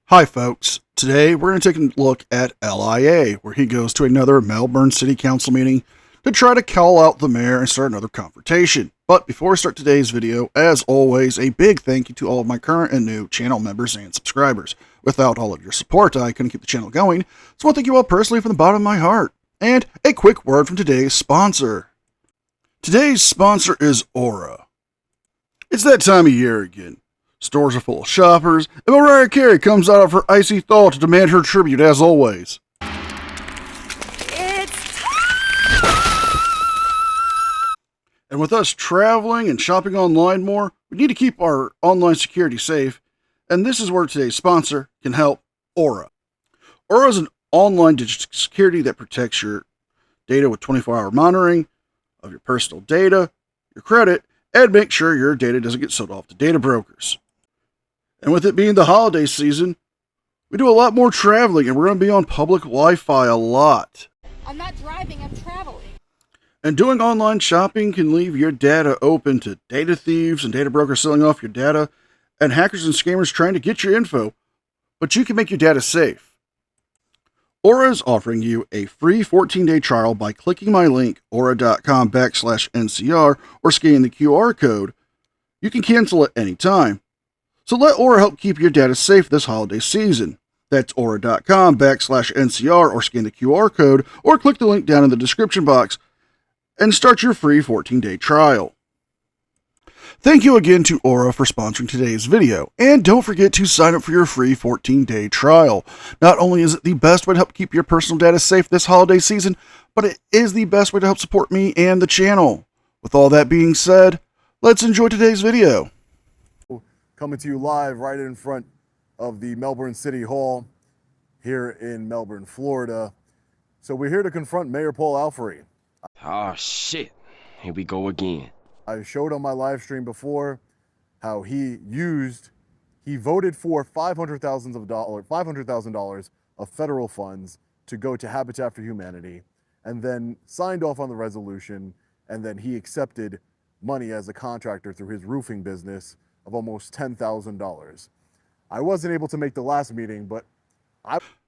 Hi folks, today we're going to take a look at LIA, where he goes to another Melbourne City Council meeting to try to call out the mayor and start another confrontation. But before we start today's video, as always, a big thank you to all of my current and new channel members and subscribers. Without all of your support, I couldn't keep the channel going, so I want to thank you all personally from the bottom of my heart. And a quick word from today's sponsor. Today's sponsor is Aura. It's that time of year again. Stores are full of shoppers, and Mariah Carey comes out of her icy thaw to demand her tribute as always. It's And with us traveling and shopping online more, we need to keep our online security safe, and this is where today's sponsor can help, Aura. Aura is an online digital security that protects your data with 24-hour monitoring of your personal data, your credit, and make sure your data doesn't get sold off to data brokers. And with it being the holiday season, we do a lot more traveling, and we're going to be on public Wi-Fi a lot. I'm not driving, I'm traveling. And doing online shopping can leave your data open to data thieves and data brokers selling off your data, and hackers and scammers trying to get your info, but you can make your data safe. Aura is offering you a free 14-day trial by clicking my link, aura.com/NCR, or scanning the QR code. You can cancel at any time. So let Aura help keep your data safe this holiday season. That's aura.com/NCR, or scan the QR code, or click the link down in the description box and start your free 14-day trial. Thank you again to Aura for sponsoring today's video, and don't forget to sign up for your free 14-day trial. Not only is it the best way to help keep your personal data safe this holiday season, but it is the best way to help support me and the channel. With all that being said, let's enjoy today's video. Coming to you live right in front of the Melbourne City Hall here in Melbourne, Florida. So we're here to confront Mayor Paul Alfieri. Oh shit, here we go again. I showed on my live stream before how he voted for $500,000 of federal funds to go to Habitat for Humanity, and then signed off on the resolution, and then he accepted money as a contractor through his roofing business of almost $10,000. I wasn't able to make the last meeting, but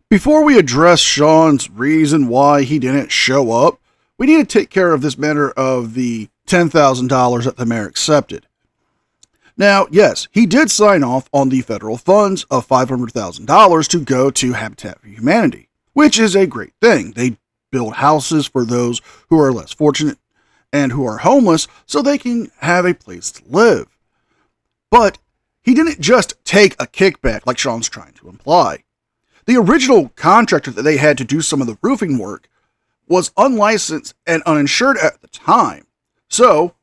Before we address Sean's reason why he didn't show up, we need to take care of this matter of the $10,000 that the mayor accepted. Now, yes, he did sign off on the federal funds of $500,000 to go to Habitat for Humanity, which is a great thing. They build houses for those who are less fortunate and who are homeless so they can have a place to live. But he didn't just take a kickback like Sean's trying to imply. The original contractor that they had to do some of the roofing work was unlicensed and uninsured at the time. So,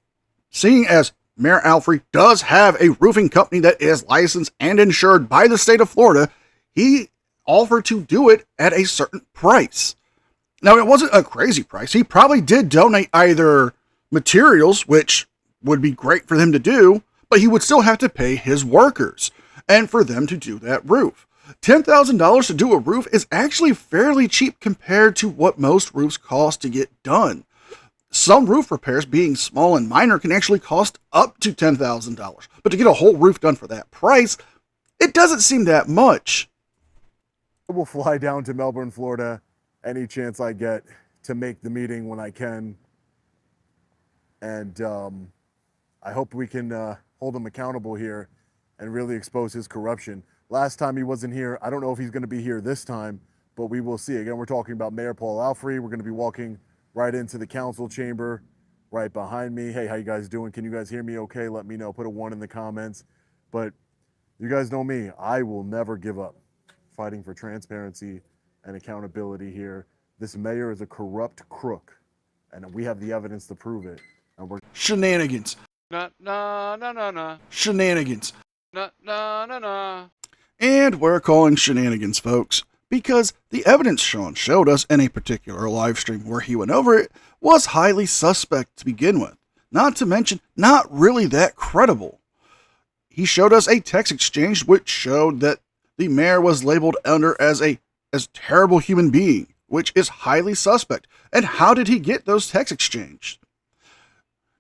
seeing as Mayor Alfieri does have a roofing company that is licensed and insured by the state of Florida, he offered to do it at a certain price. Now, it wasn't a crazy price. He probably did donate either materials, which would be great for them to do, but he would still have to pay his workers and for them to do that roof. $10,000 to do a roof is actually fairly cheap compared to what most roofs cost to get done. Some roof repairs, being small and minor, can actually cost up to $10,000. But to get a whole roof done for that price, it doesn't seem that much. I will fly down to Melbourne, Florida, any chance I get to make the meeting when I can. And I hope we can hold him accountable here and really expose his corruption. Last time he wasn't here. I don't know if he's going to be here this time, but we will see. Again, we're talking about Mayor Paul Alfieri. We're going to be walking right into the council chamber right behind me. Hey, how you guys doing? Can you guys hear me okay? Let me know. Put a 1 in the comments. But you guys know me. I will never give up fighting for transparency and accountability here. This mayor is a corrupt crook, and we have the evidence to prove it. And we're Shenanigans. Nah. Shenanigans. Nah. And we're calling shenanigans, folks, because the evidence Sean showed us in a particular live stream where he went over it was highly suspect to begin with. Not to mention, not really that credible. He showed us a text exchange which showed that the mayor was labeled under as terrible human being, which is highly suspect. And how did he get those texts exchanged?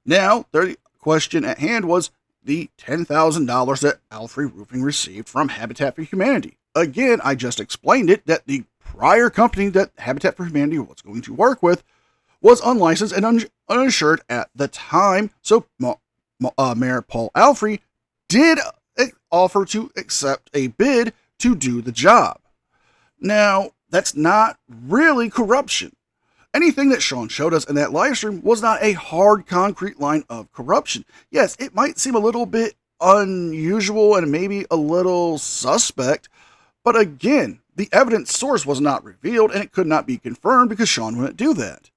Now, the question at hand was, the $10,000 that Alfrey Roofing received from Habitat for Humanity. Again, I just explained it that the prior company that Habitat for Humanity was going to work with was unlicensed and uninsured at the time, so Mayor Paul Alfrey did offer to accept a bid to do the job. Now, that's not really corruption. Anything that Sean showed us in that live stream was not a hard, concrete line of corruption. Yes, it might seem a little bit unusual and maybe a little suspect, but again, the evidence source was not revealed and it could not be confirmed because Sean wouldn't do that.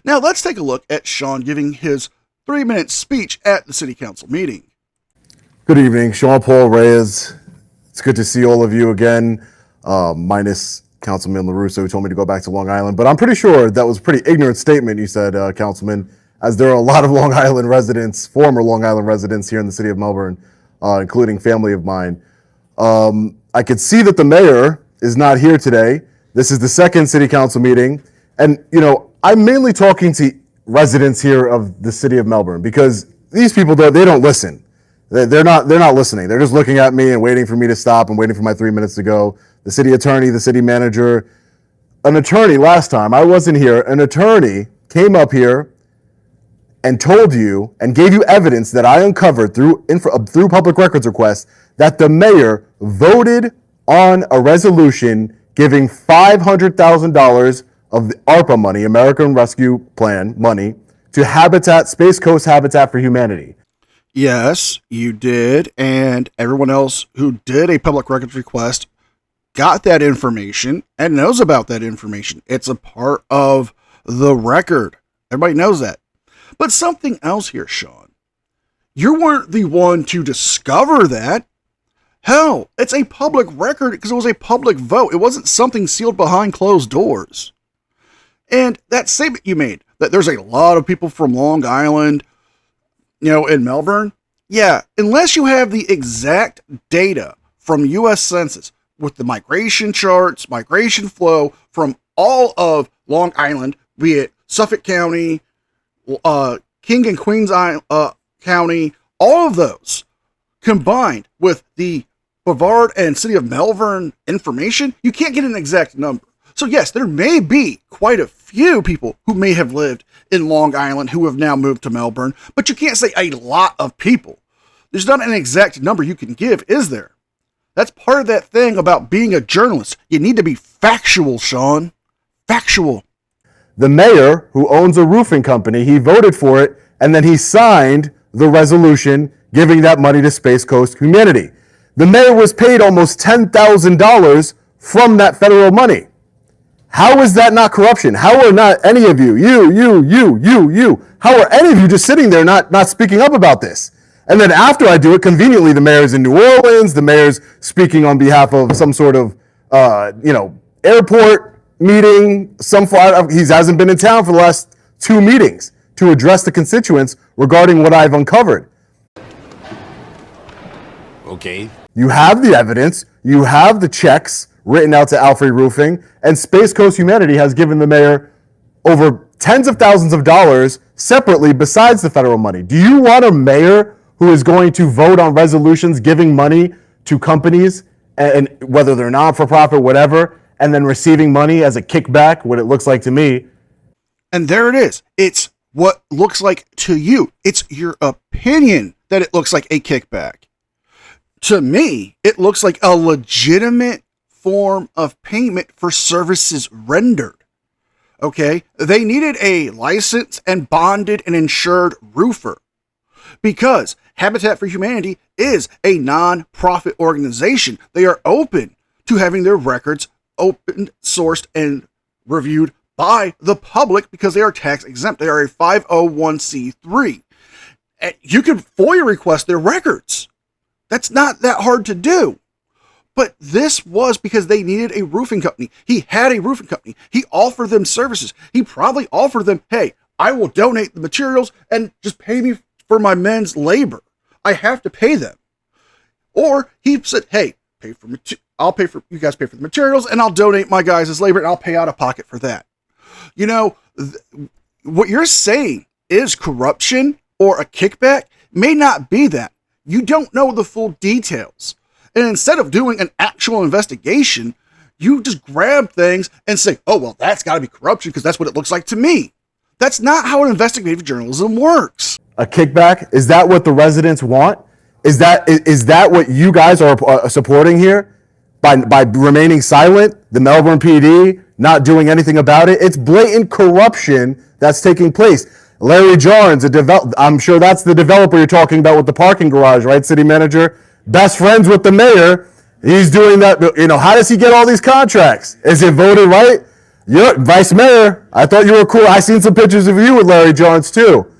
Now, let's take a look at Sean giving his 3-minute speech at the city council meeting. Good evening, Sean Paul Reyes. It's good to see all of you again, minus Councilman LaRusso, who told me to go back to Long Island. But I'm pretty sure that was a pretty ignorant statement you said, Councilman, as there are a lot of Long Island residents, former Long Island residents here in the city of Melbourne, including family of mine. I could see that the mayor is not here today. This is the second city council meeting. And, you know, I'm mainly talking to residents here of the city of Melbourne because these people, they don't listen. They're not listening. They're just looking at me and waiting for me to stop and waiting for my 3 minutes to go. The city attorney, the city manager, an attorney last time, I wasn't here, an attorney came up here and told you and gave you evidence that I uncovered through public records requests that the mayor voted on a resolution giving $500,000 of the ARPA money, American Rescue Plan money, to Space Coast Habitat for Humanity. Yes, you did, and everyone else who did a public records request got that information and knows about that information. It's a part of the record. Everybody knows that. But something else here, Sean. You weren't the one to discover that. Hell, it's a public record because it was a public vote. It wasn't something sealed behind closed doors. And that statement you made, that there's a lot of people from Long Island, in Melbourne. Yeah, unless you have the exact data from U.S. Census with the migration charts, migration flow from all of Long Island, be it Suffolk County, King and Queens County, all of those combined with the Brevard and City of Melbourne information, you can't get an exact number. So yes, there may be quite a few people who may have lived in Long Island who have now moved to Melbourne, but you can't say a lot of people. There's not an exact number you can give, is there? That's part of that thing about being a journalist. You need to be factual, Sean. Factual. The mayor, who owns a roofing company, he voted for it, and then he signed the resolution giving that money to Space Coast Humanity. The mayor was paid almost $10,000 from that federal money. How is that not corruption? How are not any of you, how are any of you just sitting there not speaking up about this? And then after I do it, conveniently, the mayor's in New Orleans, the mayor's speaking on behalf of some sort of, airport meeting, he hasn't been in town for the last 2 meetings to address the constituents regarding what I've uncovered. Okay. You have the evidence, you have the checks written out to Alfrey Roofing, and Space Coast Humanity has given the mayor over tens of thousands of dollars separately besides the federal money. Do you want a mayor who is going to vote on resolutions giving money to companies, and whether they're non-for-profit, whatever, and then receiving money as a kickback, what it looks like to me? And there it is. It's what looks like to you. It's your opinion that it looks like a kickback. To me, it looks like a legitimate form of payment for services rendered. Okay? They needed a licensed and bonded and insured roofer because Habitat for Humanity is a non-profit organization. They are open to having their records open sourced and reviewed by the public because they are tax exempt. They are a 501c3. And you can FOIA request their records. That's not that hard to do. But this was because they needed a roofing company. He had a roofing company. He offered them services. He probably offered them, hey, I will donate the materials and just pay me for my men's labor. I have to pay them. Or he said, hey, I'll pay for, you guys pay for the materials and I'll donate my guys' labor and I'll pay out of pocket for that. What you're saying is corruption or a kickback may not be that. You don't know the full details. And instead of doing an actual investigation, you just grab things and say, oh, well, that's got to be corruption because that's what it looks like to me. That's not how investigative journalism works. A kickback? Is that what the residents want? Is that what you guys are supporting here? By remaining silent, the Melbourne PD not doing anything about it? It's blatant corruption that's taking place. Larry Johns, I'm sure that's the developer you're talking about with the parking garage, right, city manager? Best friends with the mayor. He's doing that. How does he get all these contracts? Is it voted right? You're vice mayor. I thought you were cool. I seen some pictures of you with Larry Johns too.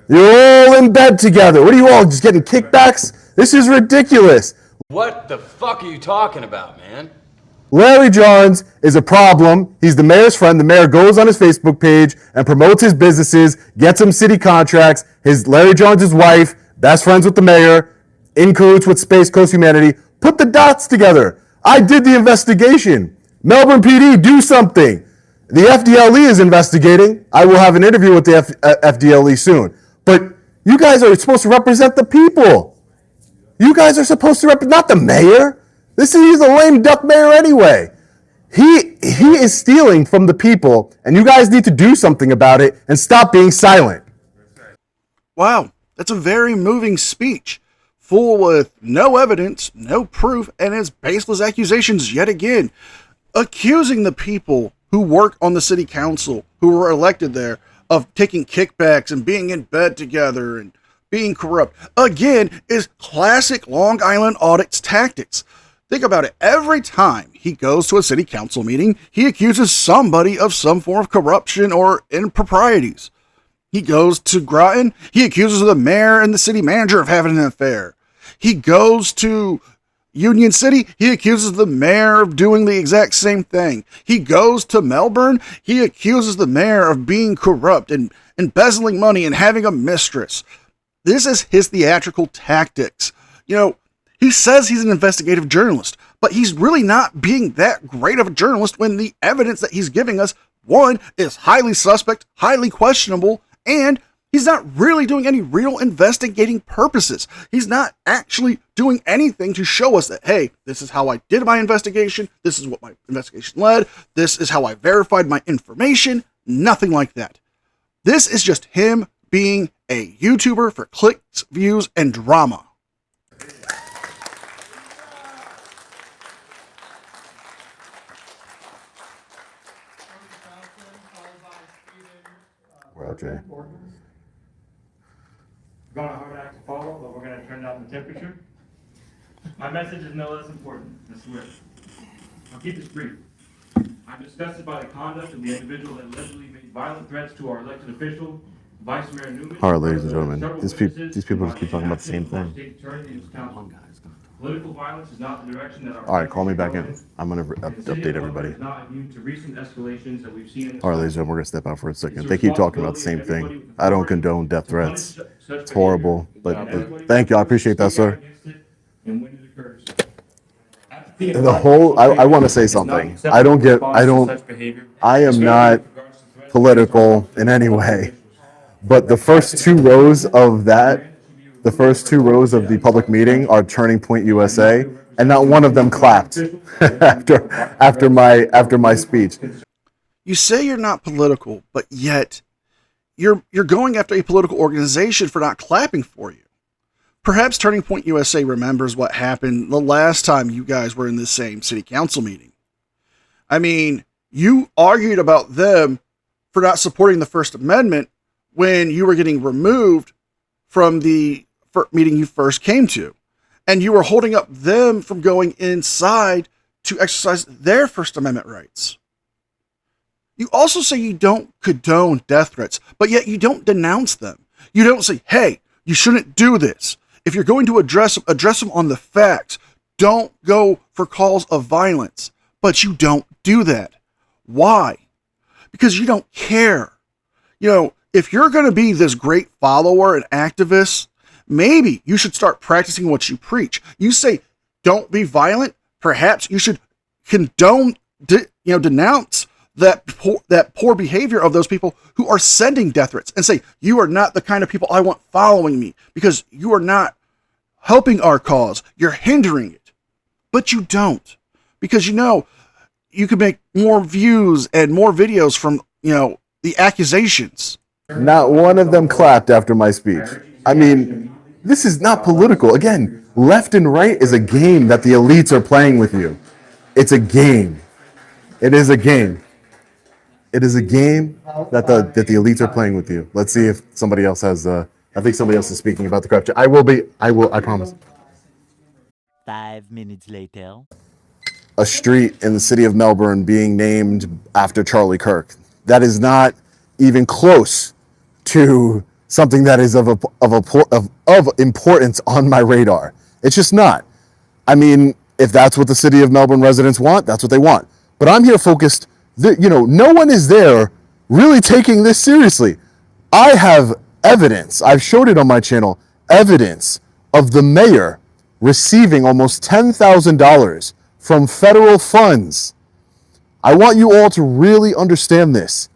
You're all in bed together. What are you all just getting kickbacks? This is ridiculous. What the fuck are you talking about, man? Larry Johns is a problem. He's the mayor's friend. The mayor goes on his Facebook page and promotes his businesses, gets him city contracts. Larry Johns' wife, best friends with the mayor, in cahoots with Space Coast Humanity. Put the dots together. I did the investigation. Melbourne PD, do something. The FDLE is investigating. I will have an interview with the FDLE soon. But you guys are supposed to represent the people. You guys are supposed to represent, not the mayor. He's a lame duck mayor anyway. He is stealing from the people, and you guys need to do something about it and stop being silent. Wow, that's a very moving speech, full with no evidence, no proof, and his baseless accusations yet again, accusing the people who work on the city council, who were elected there, of taking kickbacks and being in bed together and being corrupt. Again, is classic Long Island audits tactics. Think about it. Every time he goes to a city council meeting, he accuses somebody of some form of corruption or improprieties. He goes to Groton, he accuses the mayor and the city manager of having an affair. He goes to Union City, he accuses the mayor of doing the exact same thing. He goes to Melbourne, he accuses the mayor of being corrupt and embezzling money and having a mistress. This is his theatrical tactics. He says he's an investigative journalist, but he's really not being that great of a journalist when the evidence that he's giving us, one, is highly suspect, highly questionable, and he's not really doing any real investigating purposes. He's not actually doing anything to show us that, hey, this is how I did my investigation, this is what my investigation led, this is how I verified my information, nothing like that. This is just him being a YouTuber for clicks, views, and drama. Well, Jay. We're going to hard act to follow, but we're going to turn down the temperature. My message is no less important, I swear. I'll keep this brief. I'm disgusted by the conduct of the individual that allegedly made violent threats to our elected official, Vice Mayor Newman. All right, ladies and gentlemen, these people just keep talking about the same thing. Political violence is not the direction that our... All right, call me back in. I'm going to update everybody. Not immune to recent escalations that we've seen in... All right, ladies and gentlemen, we're going to step out for a second. They keep talking about the same thing. I don't condone death threats. It's horrible, but thank you. I appreciate that, sir. And when it occurs. I want to say something. I am not political in any way, but the first two rows of the public meeting are Turning Point USA, and not one of them clapped after my speech. You say you're not political, but yet you're going after a political organization for not clapping for you. Perhaps Turning Point USA remembers what happened the last time you guys were in the same city council meeting. I mean, you argued about them for not supporting the First Amendment when you were getting removed from the meeting you first came to. And you were holding up them from going inside to exercise their First Amendment rights. You also say you don't condone death threats, but yet you don't denounce them. You don't say, hey, you shouldn't do this. If you're going to address them on the facts. Don't go for calls of violence. But you don't do that. Why? Because you don't care. If you're going to be this great follower and activist, maybe you should start practicing what you preach. You say, don't be violent. Perhaps you should condone, denounce that poor behavior of those people who are sending death threats and say, you are not the kind of people I want following me because you are not helping our cause. You're hindering it. But you don't. Because you know you can make more views and more videos from, the accusations. Not one of them clapped after my speech. I mean, this is not political. Again, left and right is a game that the elites are playing with you. It's a game. It is a game. It is a game that the elites are playing with you. Let's see if somebody else has. I think somebody else is speaking about the corruption. I will. I promise. 5 minutes later. A street in the city of Melbourne being named after Charlie Kirk. That is not even close to something that is of importance on my radar. It's just not. I mean, if that's what the city of Melbourne residents want, that's what they want. But I'm here focused. No one is there really taking this seriously. I have evidence. I've showed it on my channel. Evidence of the mayor receiving almost $10,000 from federal funds. I want you all to really understand this.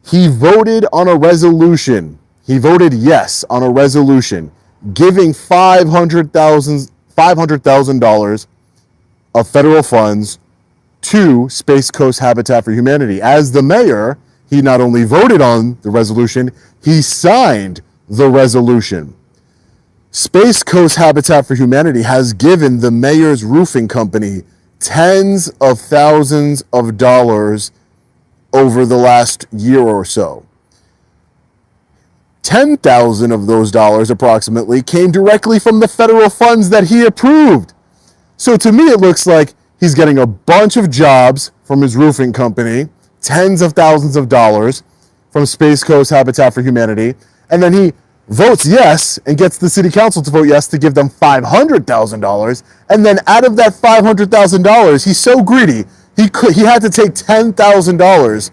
He voted on a resolution. He voted yes on a resolution giving $500,000 of federal funds to Space Coast Habitat for Humanity. As the mayor, he not only voted on the resolution, he signed the resolution. Space Coast Habitat for Humanity has given the mayor's roofing company tens of thousands of dollars over the last year or so. 10,000 of those dollars approximately came directly from the federal funds that he approved. So to me, it looks like he's getting a bunch of jobs from his roofing company, tens of thousands of dollars from Space Coast Habitat for Humanity, and then he votes yes and gets the city council to vote yes to give them $500,000. And then out of that $500,000, he's so greedy, he had to take $10,000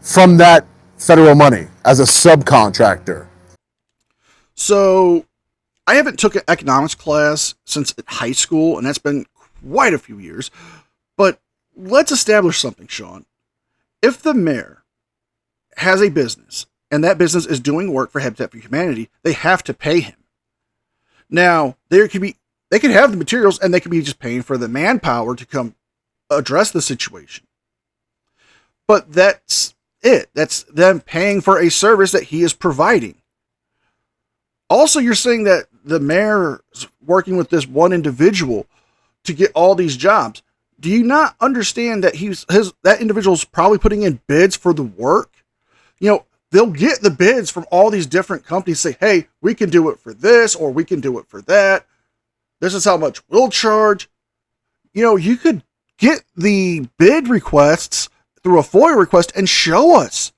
from that federal money as a subcontractor. So I haven't took an economics class since high school, and that's been quite a few years. But let's establish something, Sean. If the mayor has a business and that business is doing work for Habitat for Humanity, they have to pay him. Now, they could have the materials and they could be just paying for the manpower to come address the situation. But that's it. That's them paying for a service that he is providing. Also, you're saying that the mayor is working with this one individual to get all these jobs. Do you not understand that that individual's probably putting in bids for the work? They'll get the bids from all these different companies, say, hey, we can do it for this, or we can do it for that. This is how much we'll charge. You could get the bid requests through a FOIA request and show us.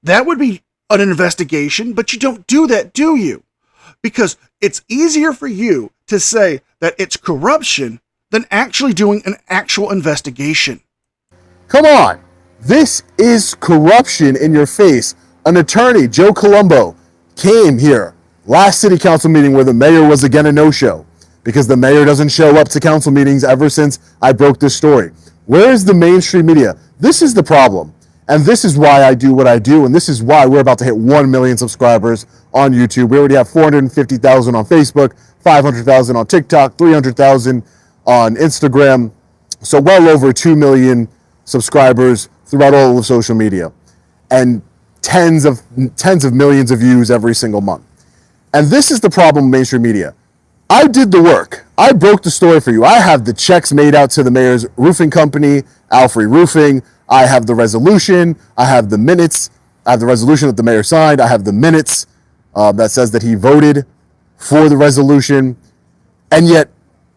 That would be an investigation, but you don't do that, do you? Because it's easier for you to say that it's corruption than actually doing an actual investigation. Come on. This is corruption in your face. An attorney, Joe Colombo, came here last city council meeting where the mayor was again a no-show because the mayor doesn't show up to council meetings ever since I broke this story. Where is the mainstream media? This is the problem. And this is why I do what I do. And this is why we're about to hit 1 million subscribers on YouTube. We already have 450,000 on Facebook, 500,000 on TikTok, 300,000 on Instagram. So well over 2 million subscribers throughout all of social media, and tens of millions of views every single month. And this is the problem with mainstream media. I did the work. I broke the story for you. I have the checks made out to the mayor's roofing company, Alfrey Roofing. I have the resolution. I have the minutes. I have the resolution that the mayor signed. I have the minutes that says that he voted for the resolution. And yet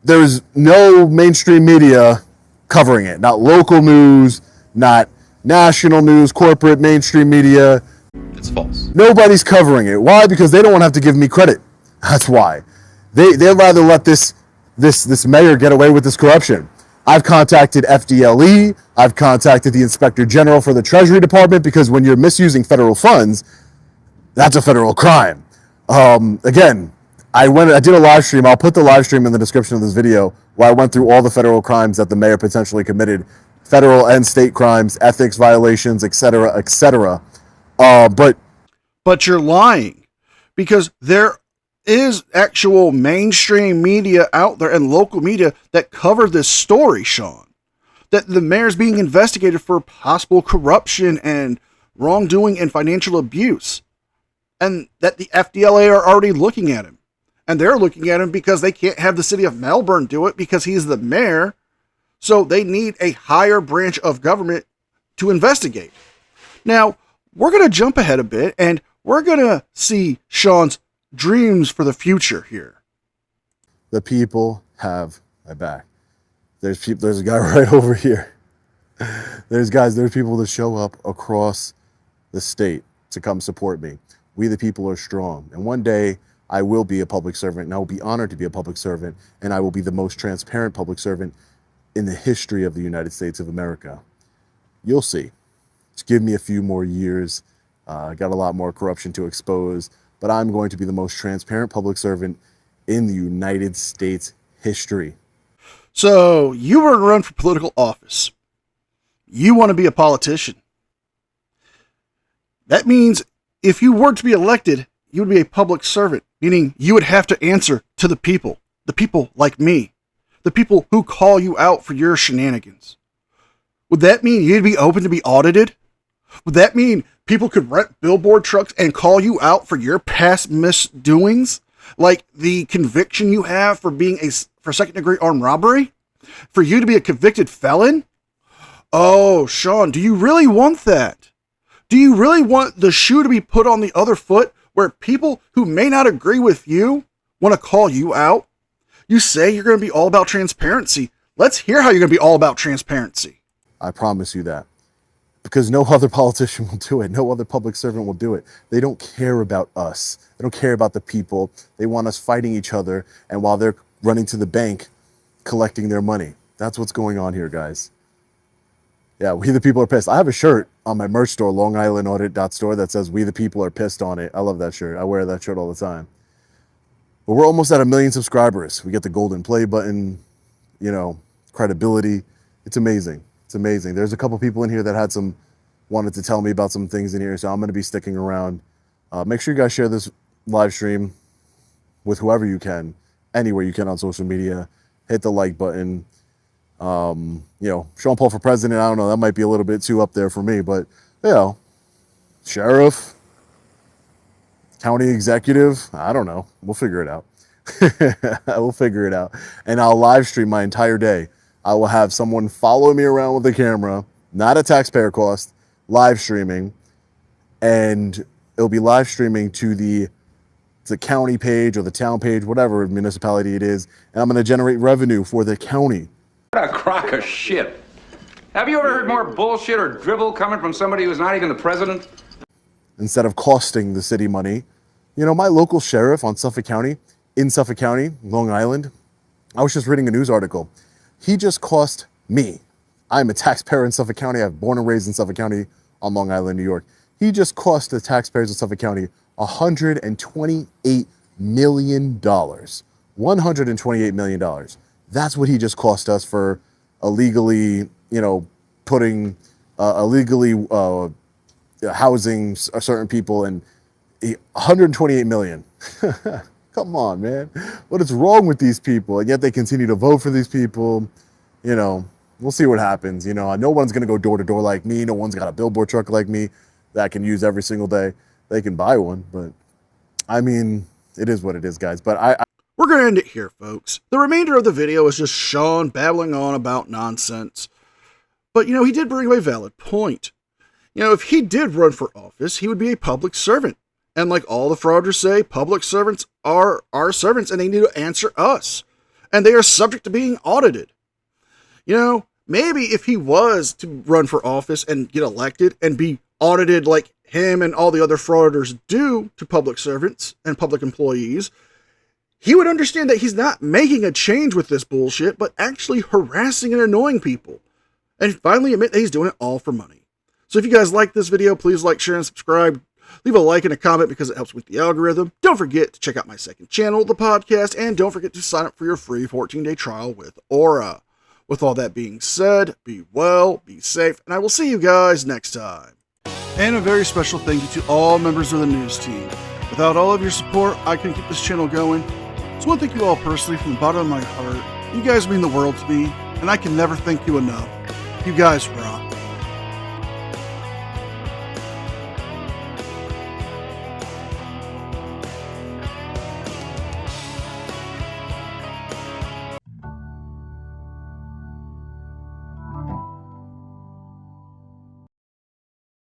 there's no mainstream media covering it. Not local news, not national news, corporate mainstream media. It's false. Nobody's covering it. Why? Because they don't want to have to give me credit. That's why. They'd rather let this mayor get away with this corruption. I've contacted FDLE. I've contacted the Inspector General for the Treasury Department because when you're misusing federal funds, that's a federal crime. Again, I did a live stream. I'll put the live stream in the description of this video where I went through all the federal crimes that the mayor potentially committed, federal and state crimes, ethics violations, etc., etc. But you're lying because there is actual mainstream media out there and local media that cover this story, Sean. That the mayor's being investigated for possible corruption and wrongdoing and financial abuse. And that the FDLA are already looking at him. And they're looking at him because they can't have the city of Melbourne do it because he's the mayor. So they need a higher branch of government to investigate. Now, we're going to jump ahead a bit and we're going to see Sean's dreams for the future here. The people have my back. There's a guy right over here. There's people that show up across the state to come support me. We the people are strong. And one day I will be a public servant, and I will be honored to be a public servant, and I will be the most transparent public servant in the history of the United States of America. You'll see. Just give me a few more years. Got a lot more corruption to expose, but I'm going to be the most transparent public servant in the United States history. So, you were to run for political office. You want to be a politician. That means if you were to be elected, you would be a public servant, meaning you would have to answer to the people like me, the people who call you out for your shenanigans. Would that mean you'd be open to be audited? Would that mean people could rent billboard trucks and call you out for your past misdoings? Like the conviction you have for being for second-degree armed robbery? For you to be a convicted felon? Oh, Sean, do you really want that? Do you really want the shoe to be put on the other foot where people who may not agree with you want to call you out? You say you're going to be all about transparency. Let's hear how you're going to be all about transparency. I promise you that. Because no other politician will do it. No other public servant will do it. They don't care about us. They don't care about the people. They want us fighting each other. And while they're running to the bank, collecting their money. That's what's going on here, guys. Yeah, we the people are pissed. I have a shirt on my merch store, Long Island Audit.store, that says we the people are pissed on it. I love that shirt. I wear that shirt all the time. But we're almost at 1 million subscribers. We get the golden play button, credibility. It's amazing. It's amazing. There's a couple people in here that wanted to tell me about some things in here, so I'm going to be sticking around. Make sure you guys share this live stream with whoever you can, anywhere you can on social media. Hit the like button. Sean Paul for president, I don't know, that might be a little bit too up there for me, but, sheriff, county executive, I don't know. We'll figure it out. We'll figure it out. And I'll live stream my entire day. I will have someone follow me around with a camera, not a taxpayer cost, live streaming, and it'll be live streaming to the county page or the town page, whatever municipality it is, and I'm going to generate revenue for the county. What a crock of shit. Have you ever heard more bullshit or drivel coming from somebody who's not even the president? Instead of costing the city money. My local sheriff in Suffolk County, Long Island, I was just reading a news article. He just cost me. I'm a taxpayer in Suffolk County. I was born and raised in Suffolk County on Long Island, New York. He just cost the taxpayers of Suffolk County $128 million. $128 million. That's what he just cost us for illegally, putting illegally housing certain people, and 128 million. Come on, man. What is wrong with these people? And yet they continue to vote for these people. We'll see what happens. No one's going to go door to door like me. No one's got a billboard truck like me that I can use every single day. They can buy one, but I mean, it is what it is, guys. But we're going to end it here, folks. The remainder of the video is just Sean babbling on about nonsense. But, he did bring up a valid point. If he did run for office, he would be a public servant. And like all the fraudsters say, public servants are our servants and they need to answer us. And they are subject to being audited. Maybe if he was to run for office and get elected and be audited like him and all the other fraudsters do to public servants and public employees, he would understand that he's not making a change with this bullshit, but actually harassing and annoying people. And finally admit that he's doing it all for money. So if you guys like this video, please like, share, and subscribe. Leave a like and a comment because it helps with the algorithm. Don't forget to check out my second channel, the podcast, and don't forget to sign up for your free 14-day trial with Aura. With all that being said, be well, be safe, and I will see you guys next time. And a very special thank you to all members of the news team. Without all of your support, I couldn't keep this channel going. So I want to thank you all personally from the bottom of my heart. You guys mean the world to me, and I can never thank you enough. You guys rock.